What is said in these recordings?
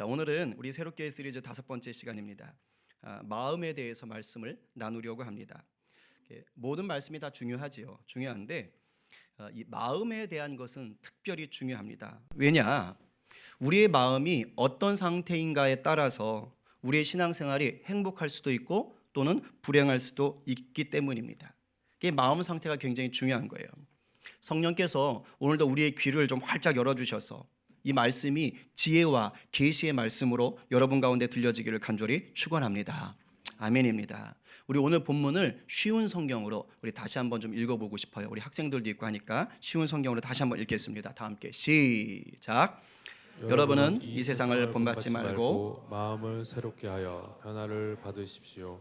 자, 오늘은 우리 새롭게 시리즈 5번째 시간입니다. 마음에 대해서 말씀을 나누려고 합니다. 모든 말씀이 다 중요하지요. 중요한데 이 마음에 대한 것은 특별히 중요합니다. 왜냐? 우리의 마음이 어떤 상태인가에 따라서 우리의 신앙생활이 행복할 수도 있고 또는 불행할 수도 있기 때문입니다. 이게 마음 상태가 굉장히 중요한 거예요. 성령께서 오늘도 우리의 귀를 좀 활짝 열어주셔서 이 말씀이 지혜와 계시의 말씀으로 여러분 가운데 들려지기를 간절히 축원합니다. 아멘입니다. 우리 오늘 본문을 쉬운 성경으로 우리 다시 한번 좀 읽어보고 싶어요. 우리 학생들도 있고 하니까 쉬운 성경으로 다시 한번 읽겠습니다. 다 함께 시작. 여러분은 이 세상을 본받지 말고 마음을 새롭게 하여 변화를 받으십시오.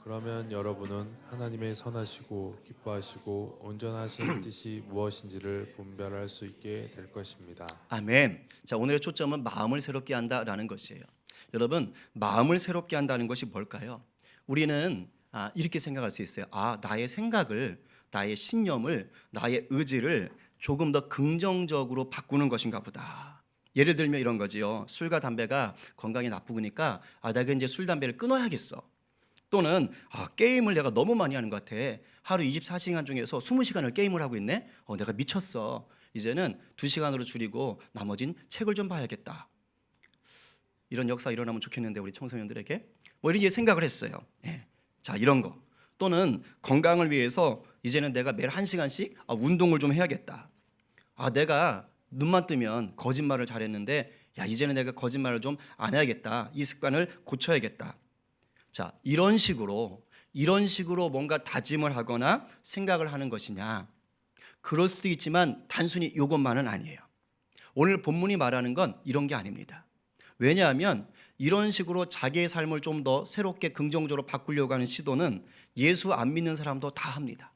그러면 여러분은 하나님의 선하시고 기뻐하시고 온전하신 뜻이 무엇인지를 분별할 수 있게 될 것입니다. 아멘. 자, 오늘의 초점은 마음을 새롭게 한다라는 것이에요. 여러분, 마음을 새롭게 한다는 것이 뭘까요? 우리는 이렇게 생각할 수 있어요. 나의 생각을, 나의 신념을, 나의 의지를 조금 더 긍정적으로 바꾸는 것인가 보다. 예를 들면 이런 거지요. 술과 담배가 건강에 나쁘니까 내가 이제 술, 담배를 끊어야겠어. 또는 게임을 내가 너무 많이 하는 것 같아. 하루 24시간 중에서 20시간을 게임을 하고 있네. 내가 미쳤어. 이제는 2시간으로 줄이고 나머진 책을 좀 봐야겠다. 이런 역사 일어나면 좋겠는데 우리 청소년들에게 이렇게 생각을 했어요. 자, 이런 거. 또는 건강을 위해서 이제는 내가 매일 1시간씩 운동을 좀 해야겠다. 내가 눈만 뜨면 거짓말을 잘했는데 이제는 내가 거짓말을 좀 안 해야겠다. 이 습관을 고쳐야겠다. 자, 이런 식으로 뭔가 다짐을 하거나 생각을 하는 것이냐? 그럴 수도 있지만 단순히 이것만은 아니에요. 오늘 본문이 말하는 건 이런 게 아닙니다. 왜냐하면 이런 식으로 자기의 삶을 좀 더 새롭게 긍정적으로 바꾸려고 하는 시도는 예수 안 믿는 사람도 다 합니다.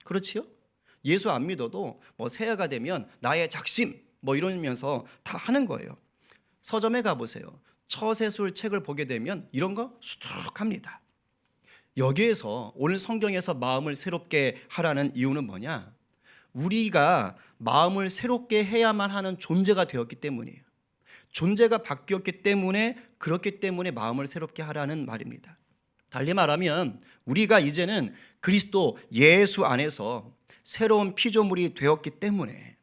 그렇지요? 예수 안 믿어도 새해가 되면 나의 작심 이러면서 다 하는 거예요. 서점에 가보세요. 처세술 책을 보게 되면 이런 거 수두룩합니다. 여기에서 오늘 성경에서 마음을 새롭게 하라는 이유는 뭐냐? 우리가 마음을 새롭게 해야만 하는 존재가 되었기 때문이에요. 존재가 바뀌었기 때문에 그렇기 때문에 마음을 새롭게 하라는 말입니다. 달리 말하면 우리가 이제는 그리스도 예수 안에서 새로운 피조물이 되었기 때문에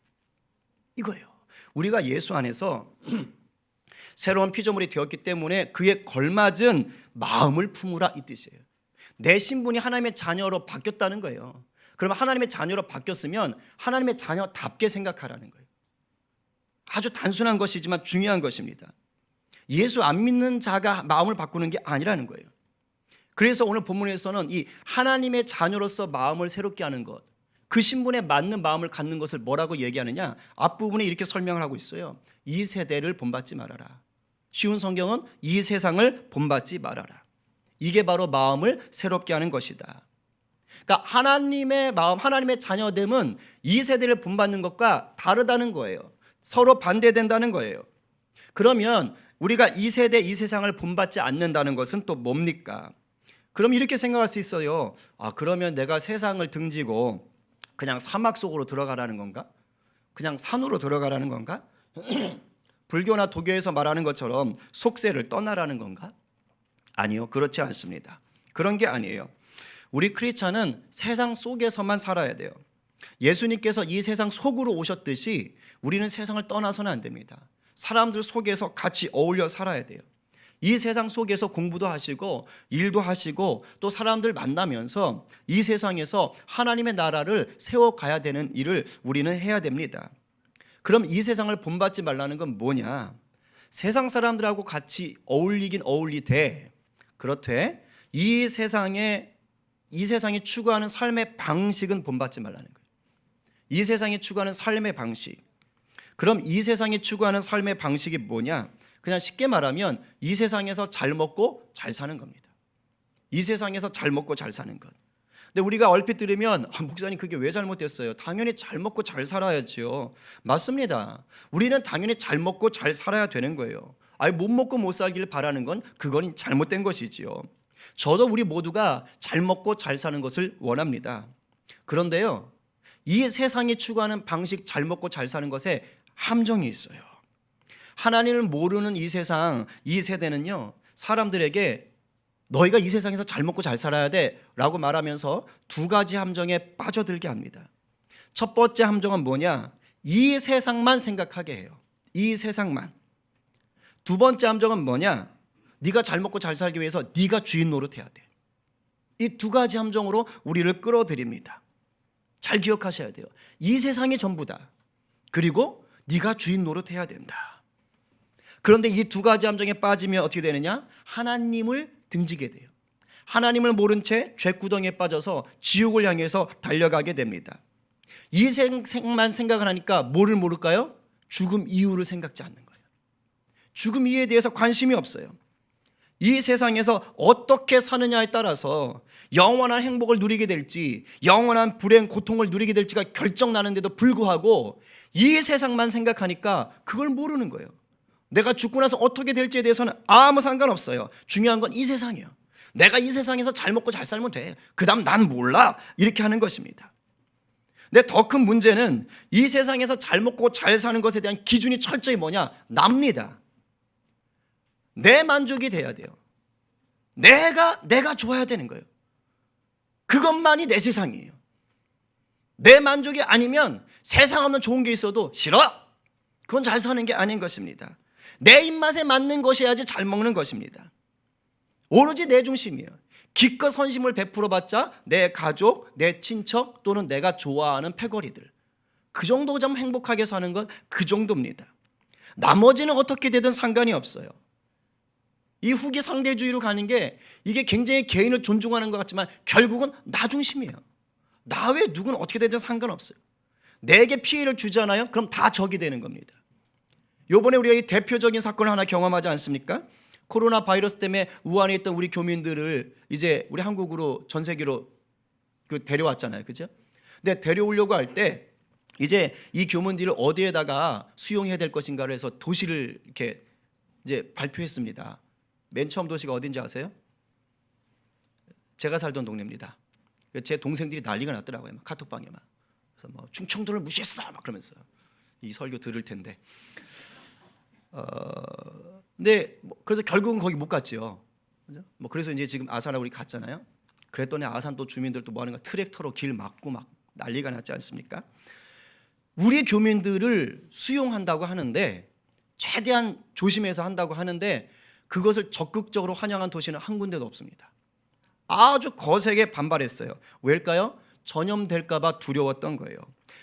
이거예요. 우리가 예수 안에서 새로운 피조물이 되었기 때문에 그에 걸맞은 마음을 품으라 이 뜻이에요. 내 신분이 하나님의 자녀로 바뀌었다는 거예요. 그러면 하나님의 자녀로 바뀌었으면 하나님의 자녀답게 생각하라는 거예요. 아주 단순한 것이지만 중요한 것입니다. 예수 안 믿는 자가 마음을 바꾸는 게 아니라는 거예요. 그래서 오늘 본문에서는 이 하나님의 자녀로서 마음을 새롭게 하는 것, 그 신분에 맞는 마음을 갖는 것을 뭐라고 얘기하느냐? 앞부분에 이렇게 설명을 하고 있어요. 이 세대를 본받지 말아라. 쉬운 성경은 이 세상을 본받지 말아라. 이게 바로 마음을 새롭게 하는 것이다. 그러니까 하나님의 마음, 하나님의 자녀됨은 이 세대를 본받는 것과 다르다는 거예요. 서로 반대된다는 거예요. 그러면 우리가 이 세대, 이 세상을 본받지 않는다는 것은 또 뭡니까? 그럼 이렇게 생각할 수 있어요. 그러면 내가 세상을 등지고 그냥 사막 속으로 들어가라는 건가? 그냥 산으로 들어가라는 건가? 불교나 도교에서 말하는 것처럼 속세를 떠나라는 건가? 아니요, 그렇지 않습니다. 그런 게 아니에요. 우리 크리스찬은 세상 속에서만 살아야 돼요. 예수님께서 이 세상 속으로 오셨듯이 우리는 세상을 떠나서는 안 됩니다. 사람들 속에서 같이 어울려 살아야 돼요. 이 세상 속에서 공부도 하시고 일도 하시고 또 사람들 만나면서 이 세상에서 하나님의 나라를 세워가야 되는 일을 우리는 해야 됩니다. 그럼 이 세상을 본받지 말라는 건 뭐냐? 세상 사람들하고 같이 어울리긴 어울리되 그렇되 이 세상이 추구하는 삶의 방식은 본받지 말라는 거예요. 이 세상이 추구하는 삶의 방식. 그럼 이 세상이 추구하는 삶의 방식이 뭐냐? 그냥 쉽게 말하면 이 세상에서 잘 먹고 잘 사는 겁니다. 이 세상에서 잘 먹고 잘 사는 것. 근데 우리가 얼핏 들으면 목사님 그게 왜 잘못됐어요? 당연히 잘 먹고 잘 살아야죠. 맞습니다. 우리는 당연히 잘 먹고 잘 살아야 되는 거예요. 못 먹고 못 살길 바라는 건 그건 잘못된 것이지요. 저도 우리 모두가 잘 먹고 잘 사는 것을 원합니다. 그런데요, 이 세상이 추구하는 방식 잘 먹고 잘 사는 것에 함정이 있어요. 하나님을 모르는 이 세상, 이 세대는요, 사람들에게 너희가 이 세상에서 잘 먹고 잘 살아야 돼 라고 말하면서 두 가지 함정에 빠져들게 합니다. 첫 번째 함정은 뭐냐? 이 세상만 생각하게 해요. 이 세상만. 두 번째 함정은 뭐냐? 네가 잘 먹고 잘 살기 위해서 네가 주인 노릇해야 돼. 이 두 가지 함정으로 우리를 끌어들입니다. 잘 기억하셔야 돼요. 이 세상이 전부다. 그리고 네가 주인 노릇해야 된다. 그런데 이 두 가지 함정에 빠지면 어떻게 되느냐? 하나님을 등지게 돼요. 하나님을 모른 채 죄구덩이에 빠져서 지옥을 향해서 달려가게 됩니다. 이 생만 생각을 하니까 뭐를 모를까요? 죽음 이후를 생각지 않는 거예요. 죽음 이후에 대해서 관심이 없어요. 이 세상에서 어떻게 사느냐에 따라서 영원한 행복을 누리게 될지 영원한 불행, 고통을 누리게 될지가 결정나는데도 불구하고 이 세상만 생각하니까 그걸 모르는 거예요. 내가 죽고 나서 어떻게 될지에 대해서는 아무 상관없어요. 중요한 건 이 세상이에요. 내가 이 세상에서 잘 먹고 잘 살면 돼. 그 다음 난 몰라. 이렇게 하는 것입니다. 근데 더 큰 문제는 이 세상에서 잘 먹고 잘 사는 것에 대한 기준이 철저히 뭐냐? 납니다. 내 만족이 돼야 돼요. 내가 좋아야 되는 거예요. 그것만이 내 세상이에요. 내 만족이 아니면 세상 없는 좋은 게 있어도 싫어. 그건 잘 사는 게 아닌 것입니다. 내 입맛에 맞는 것이어야지 잘 먹는 것입니다. 오로지 내 중심이에요. 기껏 선심을 베풀어봤자 내 가족, 내 친척 또는 내가 좋아하는 패거리들, 그 정도 좀 행복하게 사는 것, 그 정도입니다. 나머지는 어떻게 되든 상관이 없어요. 이 후기 상대주의로 가는 게 이게 굉장히 개인을 존중하는 것 같지만 결국은 나 중심이에요. 나 외에 누구는 어떻게 되든 상관없어요. 내게 피해를 주잖아요. 그럼 다 적이 되는 겁니다. 이번에 우리가 이 대표적인 사건을 하나 경험하지 않습니까? 코로나 바이러스 때문에 우한에 있던 우리 교민들을 이제 우리 한국으로 전 세계로 데려왔잖아요. 그죠? 근데 데려오려고 할 때 이제 이 교민들을 어디에다가 수용해야 될 것인가를 해서 도시를 이렇게 이제 발표했습니다. 맨 처음 도시가 어딘지 아세요? 제가 살던 동네입니다. 제 동생들이 난리가 났더라고요. 막 카톡방에만. 그래서 뭐 충청도를 무시했어 막 그러면서 이 설교 들을 텐데. 근데 그래서 결국은 거기 못 갔지요. 그죠? 뭐 그래서 이제 지금 아산하고 우리 갔잖아요. 그랬더니 아산 또 주민들 또 뭐 하는 거 트랙터로 길 막고 막 난리가 났지 않습니까? 우리 교민들을 수용한다고 하는데 최대한 조심해서 한다고 하는데 그것을 적극적으로 환영한 도시는 한 군데도 없습니다. 아주 거세게 반발했어요. 왜일까요? 전염될까 봐 두려웠던 거예요.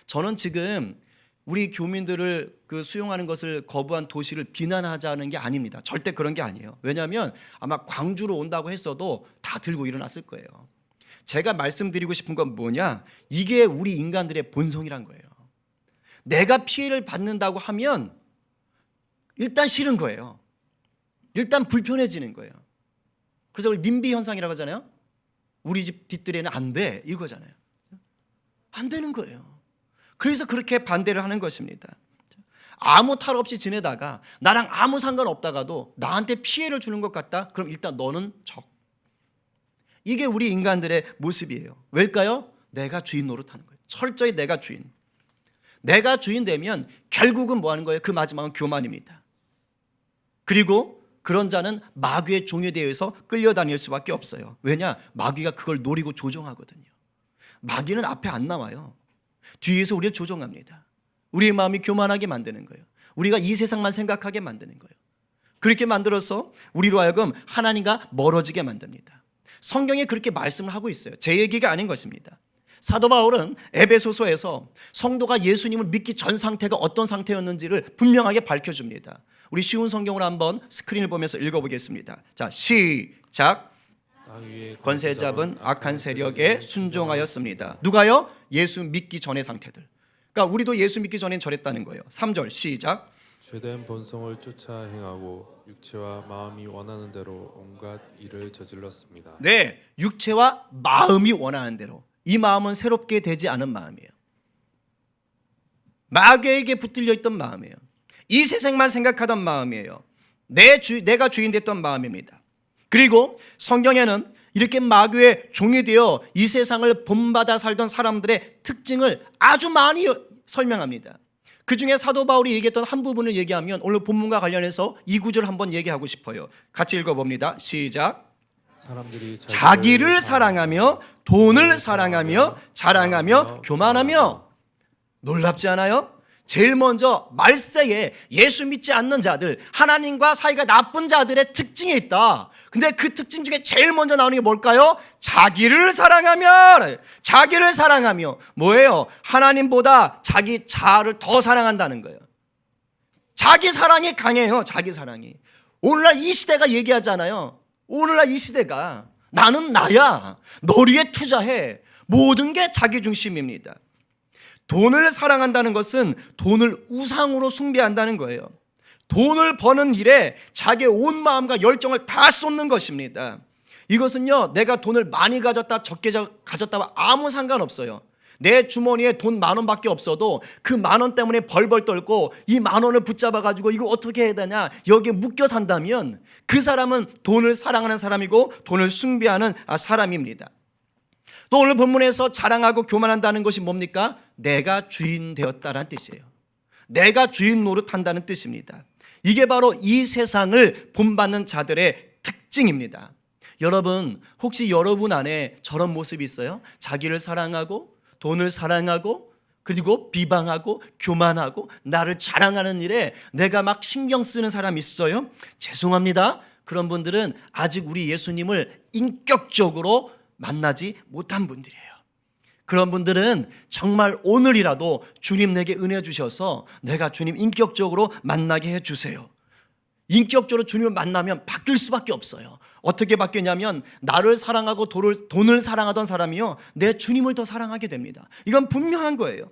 저는 지금 우리 교민들을 수용하는 것을 거부한 도시를 비난하자는 게 아닙니다. 절대 그런 게 아니에요. 왜냐하면 아마 광주로 온다고 했어도 다 들고 일어났을 거예요. 제가 말씀드리고 싶은 건 뭐냐? 이게 우리 인간들의 본성이란 거예요. 내가 피해를 받는다고 하면 일단 싫은 거예요. 일단 불편해지는 거예요. 그래서 우리 님비 현상이라고 하잖아요. 우리 집 뒷뜰에는 안 돼 이거잖아요. 안 되는 거예요. 그래서 그렇게 반대를 하는 것입니다. 아무 탈 없이 지내다가 나랑 아무 상관없다가도 나한테 피해를 주는 것 같다? 그럼 일단 너는 적. 이게 우리 인간들의 모습이에요. 왜일까요? 내가 주인 노릇하는 거예요. 철저히 내가 주인. 내가 주인 되면 결국은 뭐 하는 거예요? 그 마지막은 교만입니다. 그리고 그런 자는 마귀의 종에 대해서 끌려다닐 수밖에 없어요. 왜냐? 마귀가 그걸 노리고 조종하거든요. 마귀는 앞에 안 나와요. 뒤에서 우리를 조종합니다. 우리의 마음이 교만하게 만드는 거예요. 우리가 이 세상만 생각하게 만드는 거예요. 그렇게 만들어서 우리로 하여금 하나님과 멀어지게 만듭니다. 성경에 그렇게 말씀을 하고 있어요. 제 얘기가 아닌 것입니다. 사도 바울은 에베소서에서 성도가 예수님을 믿기 전 상태가 어떤 상태였는지를 분명하게 밝혀줍니다. 우리 쉬운 성경으로 한번 스크린을 보면서 읽어보겠습니다. 자, 시작. 권세 잡은 악한 세력에 순종하였습니다. 누가요? 예수 믿기 전의 상태들. 그러니까 우리도 예수 믿기 전엔 저랬다는 거예요. 3절 시작. 죄된 본성을 쫓아 행하고 육체와 마음이 원하는 대로 온갖 일을 저질렀습니다. 네, 육체와 마음이 원하는 대로. 이 마음은 새롭게 되지 않은 마음이에요. 마귀에게 붙들려 있던 마음이에요. 이 세상만 생각하던 마음이에요. 내가 주인 됐던 마음입니다. 그리고 성경에는 이렇게 마귀의 종이 되어 이 세상을 본받아 살던 사람들의 특징을 아주 많이 설명합니다. 그 중에 사도 바울이 얘기했던 한 부분을 얘기하면 오늘 본문과 관련해서 이 구절을 한번 얘기하고 싶어요. 같이 읽어봅니다. 시작. 사람들이 자기를 사랑하며 돈을 사랑하며 자랑하며 교만하며. 놀랍지 않아요? 제일 먼저 말세에 예수 믿지 않는 자들, 하나님과 사이가 나쁜 자들의 특징이 있다. 근데 그 특징 중에 제일 먼저 나오는 게 뭘까요? 자기를 사랑하며 뭐예요? 하나님보다 자기 자아를 더 사랑한다는 거예요. 자기 사랑이 강해요. 자기 사랑이. 오늘날 이 시대가 얘기하잖아요. 오늘날 이 시대가 나는 나야. 너를 위해 투자해. 모든 게 자기 중심입니다. 돈을 사랑한다는 것은 돈을 우상으로 숭배한다는 거예요. 돈을 버는 일에 자기의 온 마음과 열정을 다 쏟는 것입니다. 이것은요, 내가 돈을 많이 가졌다 적게 가졌다 아무 상관없어요. 내 주머니에 돈 10,000원밖에 없어도 그 10,000원 때문에 벌벌 떨고 이 10,000원을 붙잡아 가지고 이거 어떻게 해야 되냐 여기에 묶여 산다면 그 사람은 돈을 사랑하는 사람이고 돈을 숭배하는 사람입니다. 또 오늘 본문에서 자랑하고 교만한다는 것이 뭡니까? 내가 주인 되었다라는 뜻이에요. 내가 주인 노릇한다는 뜻입니다. 이게 바로 이 세상을 본받는 자들의 특징입니다. 여러분, 혹시 여러분 안에 저런 모습이 있어요? 자기를 사랑하고 돈을 사랑하고 그리고 비방하고 교만하고 나를 자랑하는 일에 내가 막 신경 쓰는 사람 있어요? 죄송합니다. 그런 분들은 아직 우리 예수님을 인격적으로 만나지 못한 분들이에요. 그런 분들은 정말 오늘이라도 주님 내게 은혜 주셔서 내가 주님 인격적으로 만나게 해주세요. 인격적으로 주님을 만나면 바뀔 수밖에 없어요. 어떻게 바뀌냐면 나를 사랑하고 돈을 사랑하던 사람이요 내 주님을 더 사랑하게 됩니다. 이건 분명한 거예요.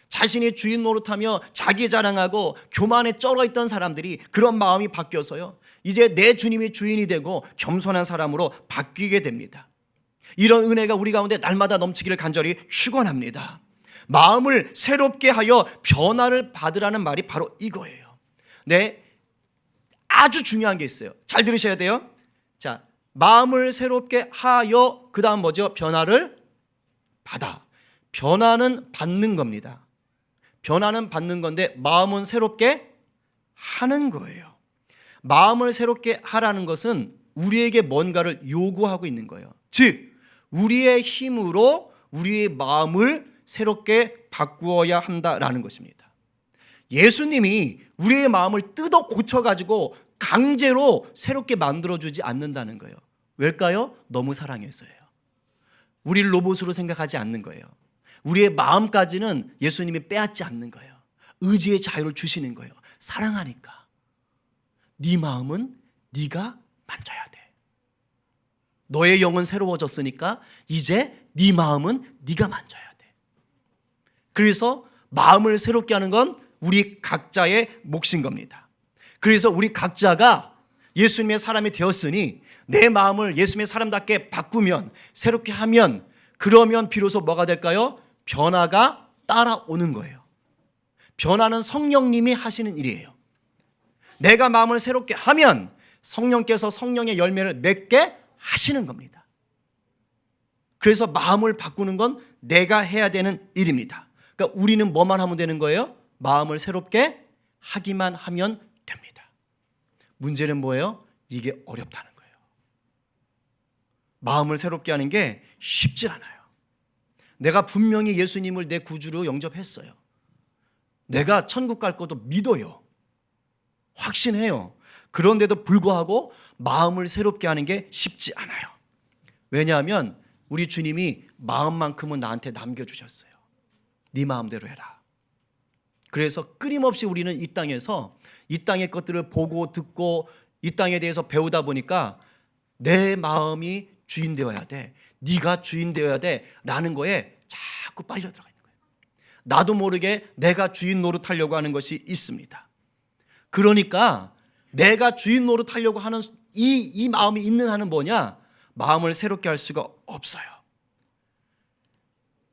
자신이 주인 노릇하며 자기 자랑하고 교만에 쩔어있던 사람들이 그런 마음이 바뀌어서요 이제 내 주님이 주인이 되고 겸손한 사람으로 바뀌게 됩니다. 이런 은혜가 우리 가운데 날마다 넘치기를 간절히 축원합니다. 마음을 새롭게 하여 변화를 받으라는 말이 바로 이거예요. 네, 아주 중요한 게 있어요. 잘 들으셔야 돼요. 자, 마음을 새롭게 하여 그 다음 뭐죠? 변화를 받아. 변화는 받는 겁니다. 변화는 받는 건데 마음은 새롭게 하는 거예요. 마음을 새롭게 하라는 것은 우리에게 뭔가를 요구하고 있는 거예요. 즉 우리의 힘으로 우리의 마음을 새롭게 바꾸어야 한다라는 것입니다. 예수님이 우리의 마음을 뜯어 고쳐가지고 강제로 새롭게 만들어주지 않는다는 거예요. 왜일까요? 너무 사랑해서예요. 우리를 로봇으로 생각하지 않는 거예요. 우리의 마음까지는 예수님이 빼앗지 않는 거예요. 의지의 자유를 주시는 거예요. 사랑하니까. 네 마음은 네가 만져야 돼. 너의 영은 새로워졌으니까 이제 네 마음은 네가 만져야 돼. 그래서 마음을 새롭게 하는 건 우리 각자의 몫인 겁니다. 그래서 우리 각자가 예수님의 사람이 되었으니 내 마음을 예수님의 사람답게 바꾸면 새롭게 하면 그러면 비로소 뭐가 될까요? 변화가 따라오는 거예요. 변화는 성령님이 하시는 일이에요. 내가 마음을 새롭게 하면 성령께서 성령의 열매를 맺게 하시는 겁니다. 그래서 마음을 바꾸는 건 내가 해야 되는 일입니다. 그러니까 우리는 뭐만 하면 되는 거예요? 마음을 새롭게 하기만 하면 됩니다. 문제는 뭐예요? 이게 어렵다는 거예요. 마음을 새롭게 하는 게 쉽지 않아요. 내가 분명히 예수님을 내 구주로 영접했어요. 내가 천국 갈 것도 믿어요. 확신해요. 그런데도 불구하고 마음을 새롭게 하는 게 쉽지 않아요. 왜냐하면 우리 주님이 마음만큼은 나한테 남겨주셨어요. 네 마음대로 해라. 그래서 끊임없이 우리는 이 땅에서 이 땅의 것들을 보고 듣고 이 땅에 대해서 배우다 보니까 내 마음이 주인 되어야 돼. 네가 주인 되어야 돼. 라는 거에 자꾸 빨려 들어가 있는 거예요. 나도 모르게 내가 주인 노릇하려고 하는 것이 있습니다. 그러니까 내가 주인 노릇하려고 하는 이 마음이 있는 한은 뭐냐? 마음을 새롭게 할 수가 없어요.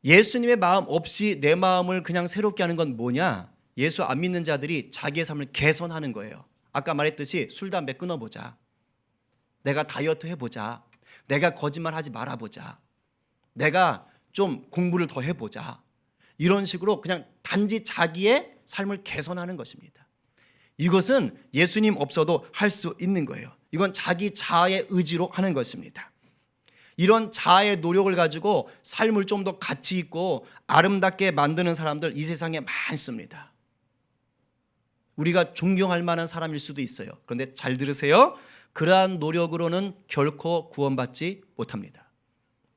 예수님의 마음 없이 내 마음을 그냥 새롭게 하는 건 뭐냐? 예수 안 믿는 자들이 자기의 삶을 개선하는 거예요. 아까 말했듯이 술, 담배 끊어보자. 내가 다이어트 해보자. 내가 거짓말 하지 말아보자. 내가 좀 공부를 더 해보자. 이런 식으로 그냥 단지 자기의 삶을 개선하는 것입니다. 이것은 예수님 없어도 할 수 있는 거예요. 이건 자기 자아의 의지로 하는 것입니다. 이런 자아의 노력을 가지고 삶을 좀 더 가치 있고 아름답게 만드는 사람들 이 세상에 많습니다. 우리가 존경할 만한 사람일 수도 있어요. 그런데 잘 들으세요. 그러한 노력으로는 결코 구원받지 못합니다.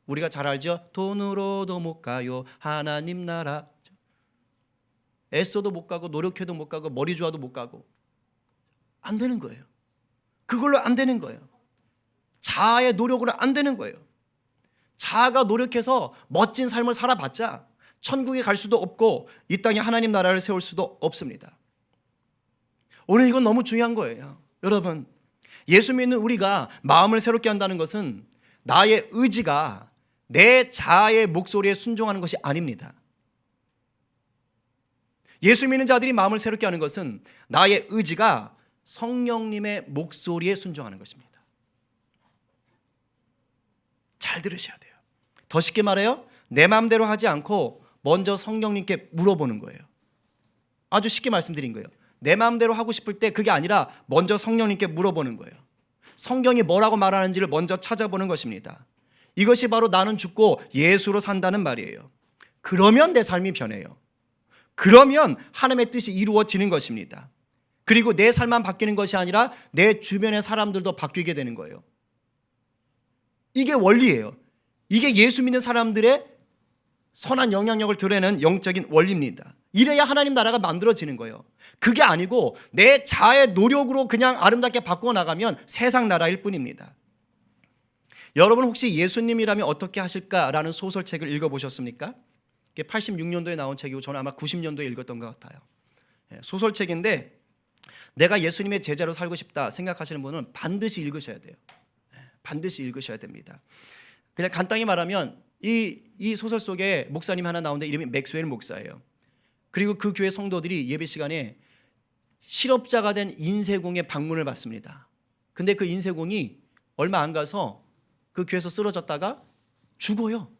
우리가 잘 알죠? 돈으로도 못 가요. 하나님 나라. 애써도 못 가고 노력해도 못 가고 머리 좋아도 못 가고 안 되는 거예요. 그걸로 안 되는 거예요. 자아의 노력으로 안 되는 거예요. 자아가 노력해서 멋진 삶을 살아봤자 천국에 갈 수도 없고 이 땅에 하나님 나라를 세울 수도 없습니다. 오늘 이건 너무 중요한 거예요. 여러분, 예수 믿는 우리가 마음을 새롭게 한다는 것은 나의 의지가 내 자아의 목소리에 순종하는 것이 아닙니다. 예수 믿는 자들이 마음을 새롭게 하는 것은 나의 의지가 성령님의 목소리에 순종하는 것입니다. 잘 들으셔야 돼요. 더 쉽게 말해요. 내 마음대로 하지 않고 먼저 성령님께 물어보는 거예요. 아주 쉽게 말씀드린 거예요. 내 마음대로 하고 싶을 때 그게 아니라 먼저 성령님께 물어보는 거예요. 성경이 뭐라고 말하는지를 먼저 찾아보는 것입니다. 이것이 바로 나는 죽고 예수로 산다는 말이에요. 그러면 내 삶이 변해요. 그러면 하나님의 뜻이 이루어지는 것입니다. 그리고 내 삶만 바뀌는 것이 아니라 내 주변의 사람들도 바뀌게 되는 거예요. 이게 원리예요. 이게 예수 믿는 사람들의 선한 영향력을 드러내는 영적인 원리입니다. 이래야 하나님 나라가 만들어지는 거예요. 그게 아니고 내 자아의 노력으로 그냥 아름답게 바꾸어 나가면 세상 나라일 뿐입니다. 여러분 혹시 예수님이라면 어떻게 하실까라는 소설책을 읽어보셨습니까? 이게 86년도에 나온 책이고 저는 아마 90년도에 읽었던 것 같아요. 소설책인데 내가 예수님의 제자로 살고 싶다 생각하시는 분은 반드시 읽으셔야 돼요. 반드시 읽으셔야 됩니다. 그냥 간단히 말하면 이 소설 속에 목사님 하나 나오는데 이름이 맥스웰 목사예요. 그리고 그 교회 성도들이 예배 시간에 실업자가 된 인쇄공의 방문을 받습니다. 근데 그 인쇄공이 얼마 안 가서 그 교회에서 쓰러졌다가 죽어요.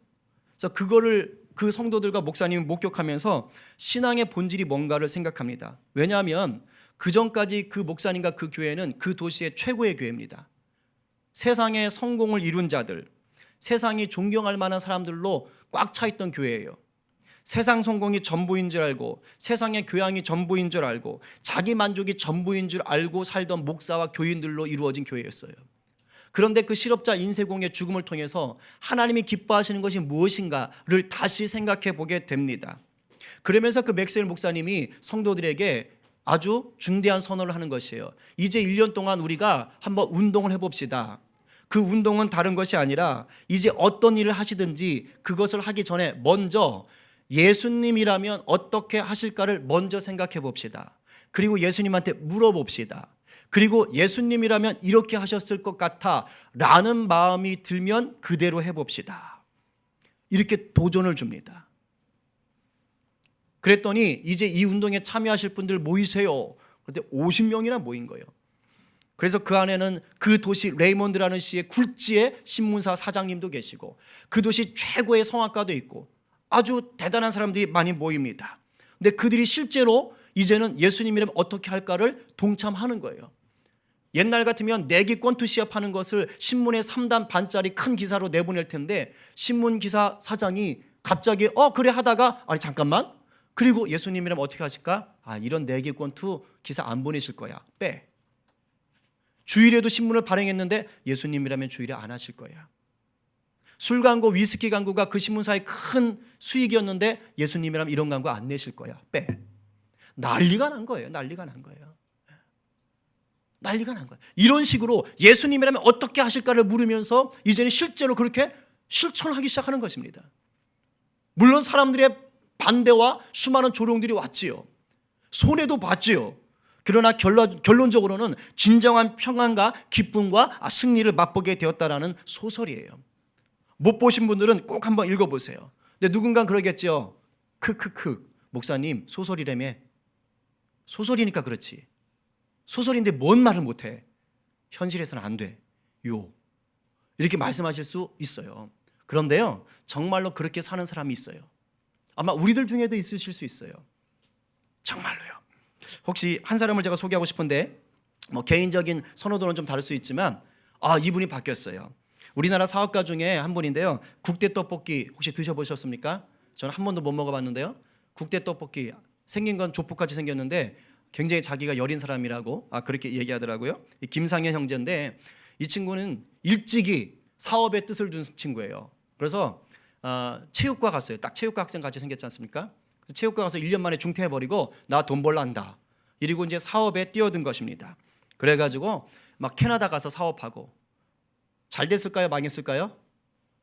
그래서 그거를 그 성도들과 목사님이 목격하면서 신앙의 본질이 뭔가를 생각합니다. 왜냐하면 그 전까지 그 목사님과 그 교회는 그 도시의 최고의 교회입니다. 세상의 성공을 이룬 자들, 세상이 존경할 만한 사람들로 꽉 차 있던 교회예요. 세상 성공이 전부인 줄 알고 세상의 교양이 전부인 줄 알고 자기 만족이 전부인 줄 알고 살던 목사와 교인들로 이루어진 교회였어요. 그런데 그 실업자 인쇄공의 죽음을 통해서 하나님이 기뻐하시는 것이 무엇인가를 다시 생각해 보게 됩니다. 그러면서 그 맥스웰 목사님이 성도들에게 아주 중대한 선언을 하는 것이에요. 이제 1년 동안 우리가 한번 운동을 해봅시다. 그 운동은 다른 것이 아니라 이제 어떤 일을 하시든지 그것을 하기 전에 먼저 예수님이라면 어떻게 하실까를 먼저 생각해 봅시다. 그리고 예수님한테 물어봅시다. 그리고 예수님이라면 이렇게 하셨을 것 같아 라는 마음이 들면 그대로 해봅시다. 이렇게 도전을 줍니다. 그랬더니 이제 이 운동에 참여하실 분들 모이세요. 그런데 50명이나 모인 거예요. 그래서 그 안에는 그 도시 레이몬드라는 시의 굴지의 신문사 사장님도 계시고 그 도시 최고의 성악가도 있고 아주 대단한 사람들이 많이 모입니다. 근데 그들이 실제로 이제는 예수님이라면 어떻게 할까를 동참하는 거예요. 옛날 같으면 내기권투 시합하는 것을 신문에 3단 반짜리 큰 기사로 내보낼 텐데 신문기사 사장이 갑자기 그래 하다가 아니 잠깐만 그리고 예수님이라면 어떻게 하실까? 이런 내기권투 기사 안 보내실 거야. 빼. 주일에도 신문을 발행했는데 예수님이라면 주일에 안 하실 거야. 술 광고, 위스키 광고가 그 신문사의 큰 수익이었는데 예수님이라면 이런 광고 안 내실 거야. 빼. 난리가 난 거예요. 난리가 난 거예요. 난리가 난 거예요. 이런 식으로 예수님이라면 어떻게 하실까를 물으면서 이제는 실제로 그렇게 실천하기 시작하는 것입니다. 물론 사람들의 반대와 수많은 조롱들이 왔지요. 손해도 봤지요. 그러나 결론적으로는 진정한 평안과 기쁨과 승리를 맛보게 되었다라는 소설이에요. 못 보신 분들은 꼭 한번 읽어보세요. 근데 누군가 그러겠죠. 크크크 목사님 소설이라며. 소설이니까 그렇지. 소설인데 뭔 말을 못해. 현실에서는 안 돼. 이렇게 말씀하실 수 있어요. 그런데요 정말로 그렇게 사는 사람이 있어요. 아마 우리들 중에도 있으실 수 있어요. 정말로요. 혹시 한 사람을 제가 소개하고 싶은데 뭐 개인적인 선호도는 좀 다를 수 있지만 이분이 바뀌었어요. 우리나라 사업가 중에 한 분인데요. 국대 떡볶이 혹시 드셔보셨습니까? 저는 한 번도 못 먹어봤는데요. 국대 떡볶이 생긴 건 조폭같이 생겼는데 굉장히 자기가 여린 사람이라고 그렇게 얘기하더라고요. 이 김상현 형제인데 이 친구는 일찍이 사업의 뜻을 둔 친구예요. 그래서 체육과 갔어요. 딱 체육과 학생 같이 생겼지 않습니까? 체육과 가서 1년 만에 중퇴해버리고 나 돈 벌러 한다. 이러고 이제 사업에 뛰어든 것입니다. 그래가지고 막 캐나다 가서 사업하고 잘 됐을까요? 망했을까요?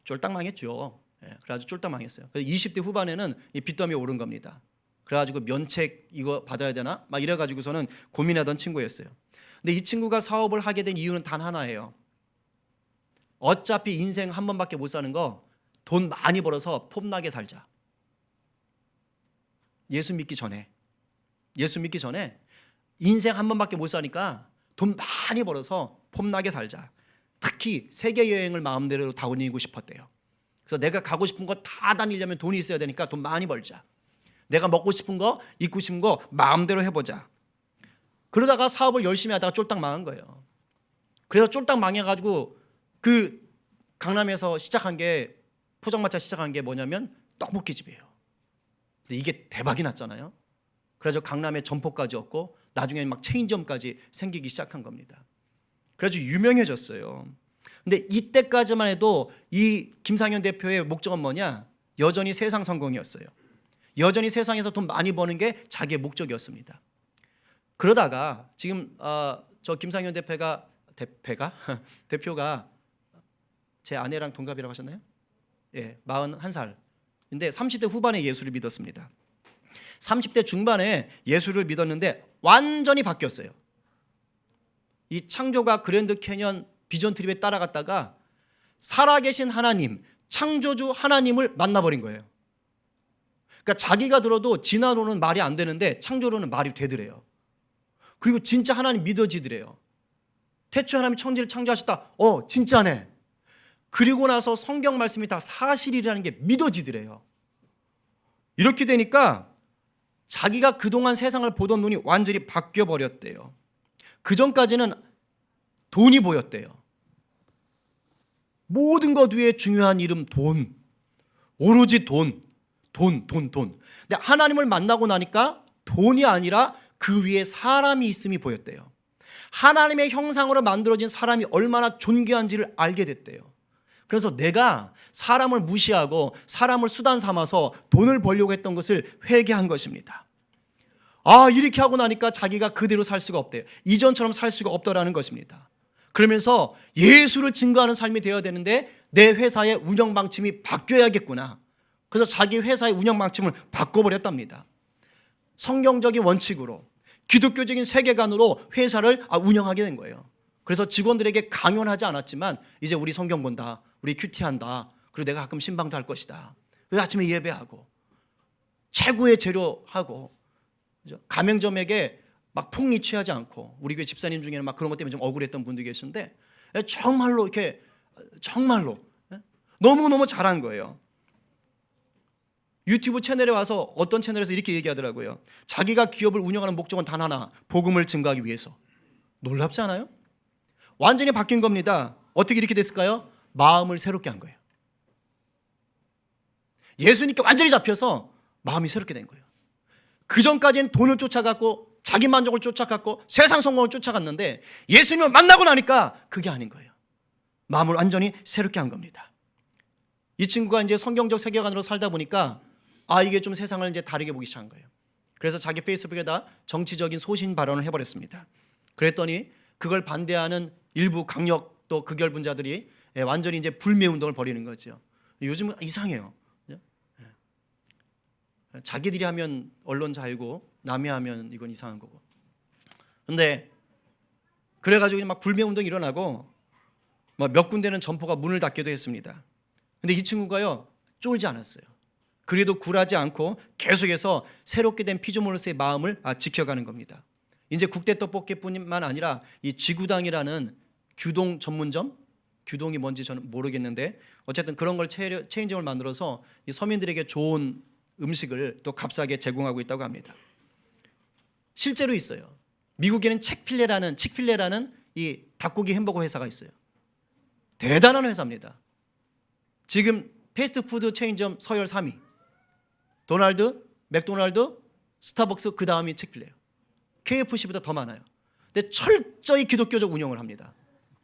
쫄딱 망했죠. 그래가지고 쫄딱 망했어요. 그래서 20대 후반에는 이 빚더미에 오른 겁니다. 그래가지고 면책 이거 받아야 되나? 막 이래가지고서는 고민하던 친구였어요. 근데 이 친구가 사업을 하게 된 이유는 단 하나예요. 어차피 인생 한 번밖에 못 사는 거 돈 많이 벌어서 폼나게 살자. 예수 믿기 전에 인생 한 번밖에 못 사니까 돈 많이 벌어서 폼나게 살자. 특히 세계 여행을 마음대로 다니고 싶었대요. 그래서 내가 가고 싶은 거 다 다니려면 돈이 있어야 되니까 돈 많이 벌자. 내가 먹고 싶은 거, 입고 싶은 거 마음대로 해보자. 그러다가 사업을 열심히 하다가 쫄딱 망한 거예요. 그래서 쫄딱 망해가지고 그 강남에서 시작한 게 포장마차 시작한 게 뭐냐면 떡볶이집이에요. 근데 이게 대박이 났잖아요. 그래서 강남에 점포까지 얻고 나중에 막 체인점까지 생기기 시작한 겁니다. 그래서 유명해졌어요. 근데 이때까지만 해도 이 김상현 대표의 목적은 뭐냐? 여전히 세상 성공이었어요. 여전히 세상에서 돈 많이 버는 게 자기의 목적이었습니다. 그러다가 지금 저 김상현 대표가 제 아내랑 동갑이라고 하셨나요? 예, 41살. 근데 30대 후반에 예수를 믿었습니다. 30대 중반에 예수를 믿었는데 완전히 바뀌었어요. 이 창조가 그랜드 캐년 비전 트립에 따라갔다가 살아계신 하나님, 창조주 하나님을 만나버린 거예요. 그러니까 자기가 들어도 진화론은 말이 안 되는데 창조론은 말이 되더래요. 그리고 진짜 하나님 믿어지더래요. 태초에 하나님이 천지를 창조하셨다. 진짜네. 그리고 나서 성경 말씀이 다 사실이라는 게 믿어지더래요. 이렇게 되니까 자기가 그동안 세상을 보던 눈이 완전히 바뀌어버렸대요. 그전까지는 돈이 보였대요. 모든 것 위에 중요한 이름 돈. 오로지 돈. 근데 하나님을 만나고 나니까 돈이 아니라 그 위에 사람이 있음이 보였대요. 하나님의 형상으로 만들어진 사람이 얼마나 존귀한지를 알게 됐대요. 그래서 내가 사람을 무시하고 사람을 수단 삼아서 돈을 벌려고 했던 것을 회개한 것입니다. 이렇게 하고 나니까 자기가 그대로 살 수가 없대요. 이전처럼 살 수가 없다라는 것입니다. 그러면서 예수를 증거하는 삶이 되어야 되는데 내 회사의 운영 방침이 바뀌어야겠구나. 그래서 자기 회사의 운영 방침을 바꿔버렸답니다. 성경적인 원칙으로 기독교적인 세계관으로 회사를 운영하게 된 거예요. 그래서 직원들에게 강요하지 않았지만 이제 우리 성경 본다. 우리 큐티한다. 그리고 내가 가끔 신방도 할 것이다. 그래서 아침에 예배하고 최고의 재료하고 가맹점에게 막 폭리 취하지 않고 우리 교회 집사님 중에는 막 그런 것 때문에 좀 억울했던 분들이 계신데 정말로 이렇게 정말로 너무너무 잘한 거예요. 유튜브 채널에 와서 어떤 채널에서 이렇게 얘기하더라고요. 자기가 기업을 운영하는 목적은 단 하나, 복음을 증거하기 위해서. 놀랍지 않아요? 완전히 바뀐 겁니다. 어떻게 이렇게 됐을까요? 마음을 새롭게 한 거예요. 예수님께 완전히 잡혀서 마음이 새롭게 된 거예요. 그전까지는 돈을 쫓아갔고 자기 만족을 쫓아갔고 세상 성공을 쫓아갔는데 예수님을 만나고 나니까 그게 아닌 거예요. 마음을 완전히 새롭게 한 겁니다. 이 친구가 이제 성경적 세계관으로 살다 보니까 이게 좀 세상을 이제 다르게 보기 시작한 거예요. 그래서 자기 페이스북에다 정치적인 소신 발언을 해버렸습니다. 그랬더니 그걸 반대하는 일부 강력 또 극열분자들이 완전히 이제 불매 운동을 벌이는 거죠. 요즘은 이상해요. 자기들이 하면 언론 자유고 남이 하면 이건 이상한 거고. 근데 그래가지고 막 불매 운동이 일어나고 막 몇 군데는 점포가 문을 닫기도 했습니다. 근데 이 친구가요 쫄지 않았어요. 그래도 굴하지 않고 계속해서 새롭게 된 피조물로서의 마음을 지켜가는 겁니다. 이제 국대 떡볶이뿐만 아니라 이 지구당이라는 규동 전문점, 규동이 뭔지 저는 모르겠는데 어쨌든 그런 걸 체인점을 만들어서 이 서민들에게 좋은 음식을 또 값싸게 제공하고 있다고 합니다. 실제로 있어요. 미국에는 칙필레라는 이 닭고기 햄버거 회사가 있어요. 대단한 회사입니다. 지금 패스트푸드 체인점 서열 3위. 맥도날드, 스타벅스, 그 다음이 칙필레예요. KFC보다 더 많아요. 근데 철저히 기독교적 운영을 합니다.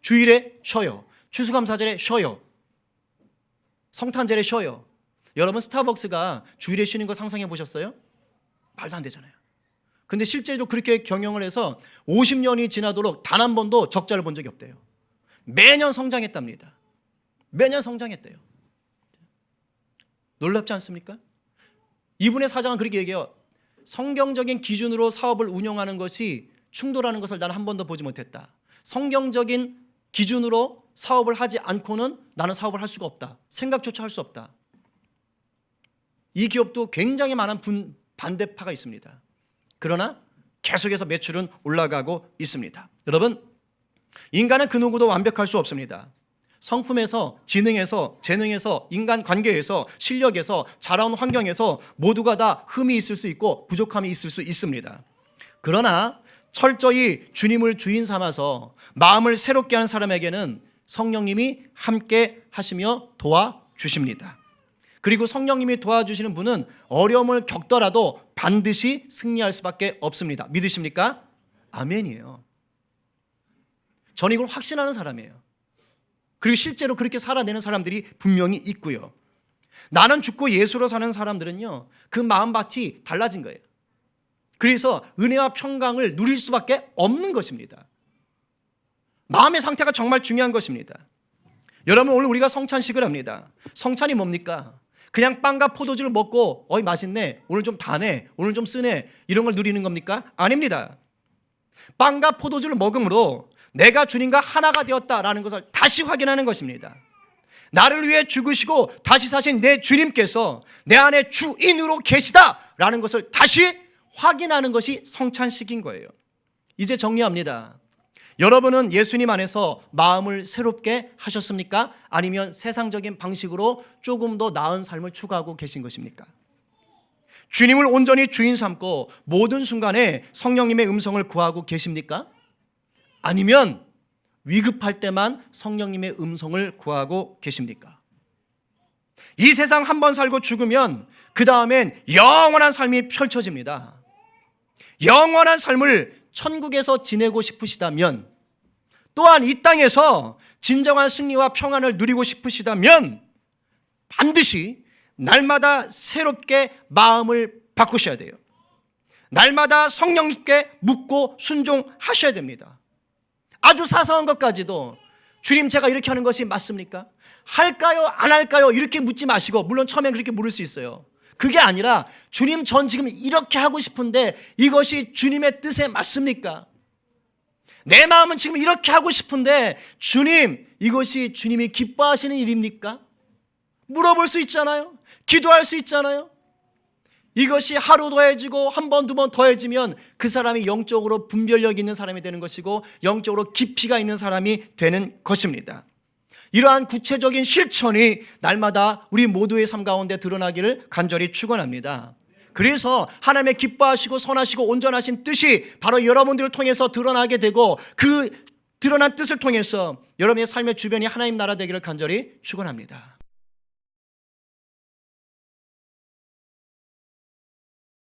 주일에 쉬어요. 추수감사절에 쉬어요. 성탄절에 쉬어요. 여러분 스타벅스가 주일에 쉬는 거 상상해 보셨어요? 말도 안 되잖아요. 근데 실제로 그렇게 경영을 해서 50년이 지나도록 단 한 번도 적자를 본 적이 없대요. 매년 성장했답니다. 매년 성장했대요. 놀랍지 않습니까? 이분의 사장은 그렇게 얘기해요. 성경적인 기준으로 사업을 운영하는 것이 충돌하는 것을 나는 한 번도 보지 못했다. 성경적인 기준으로 사업을 하지 않고는 나는 사업을 할 수가 없다. 생각조차 할 수 없다. 이 기업도 굉장히 많은 반대파가 있습니다. 그러나 계속해서 매출은 올라가고 있습니다. 여러분, 인간은 그 누구도 완벽할 수 없습니다. 성품에서, 지능에서, 재능에서, 인간관계에서, 실력에서, 자라온 환경에서 모두가 다 흠이 있을 수 있고 부족함이 있을 수 있습니다. 그러나 철저히 주님을 주인 삼아서 마음을 새롭게 하는 사람에게는 성령님이 함께 하시며 도와주십니다. 그리고 성령님이 도와주시는 분은 어려움을 겪더라도 반드시 승리할 수밖에 없습니다. 믿으십니까? 아멘이에요. 저는 이걸 확신하는 사람이에요. 그리고 실제로 그렇게 살아내는 사람들이 분명히 있고요. 나는 죽고 예수로 사는 사람들은요, 그 마음밭이 달라진 거예요. 그래서 은혜와 평강을 누릴 수밖에 없는 것입니다. 마음의 상태가 정말 중요한 것입니다. 여러분, 오늘 우리가 성찬식을 합니다. 성찬이 뭡니까? 그냥 빵과 포도주를 먹고 어이 맛있네, 오늘 좀 다네, 오늘 좀 쓰네, 이런 걸 누리는 겁니까? 아닙니다. 빵과 포도주를 먹음으로 내가 주님과 하나가 되었다라는 것을 다시 확인하는 것입니다. 나를 위해 죽으시고 다시 사신 내 주님께서 내 안에 주인으로 계시다라는 것을 다시 확인하는 것이 성찬식인 거예요. 이제 정리합니다. 여러분은 예수님 안에서 마음을 새롭게 하셨습니까? 아니면 세상적인 방식으로 조금 더 나은 삶을 추구하고 계신 것입니까? 주님을 온전히 주인 삼고 모든 순간에 성령님의 음성을 구하고 계십니까? 아니면 위급할 때만 성령님의 음성을 구하고 계십니까? 이 세상 한 번 살고 죽으면 그 다음엔 영원한 삶이 펼쳐집니다. 영원한 삶을 천국에서 지내고 싶으시다면, 또한 이 땅에서 진정한 승리와 평안을 누리고 싶으시다면 반드시 날마다 새롭게 마음을 바꾸셔야 돼요. 날마다 성령님께 묻고 순종하셔야 됩니다. 아주 사소한 것까지도 주님, 제가 이렇게 하는 것이 맞습니까? 할까요? 안 할까요? 이렇게 묻지 마시고, 물론 처음엔 그렇게 물을 수 있어요. 그게 아니라 주님, 전 지금 이렇게 하고 싶은데 이것이 주님의 뜻에 맞습니까? 내 마음은 지금 이렇게 하고 싶은데 주님, 이것이 주님이 기뻐하시는 일입니까? 물어볼 수 있잖아요. 기도할 수 있잖아요. 이것이 하루 더해지고 한 번, 두 번 더해지면 그 사람이 영적으로 분별력 있는 사람이 되는 것이고 영적으로 깊이가 있는 사람이 되는 것입니다. 이러한 구체적인 실천이 날마다 우리 모두의 삶 가운데 드러나기를 간절히 축원합니다. 그래서 하나님의 기뻐하시고 선하시고 온전하신 뜻이 바로 여러분들을 통해서 드러나게 되고, 그 드러난 뜻을 통해서 여러분의 삶의 주변이 하나님 나라 되기를 간절히 축원합니다.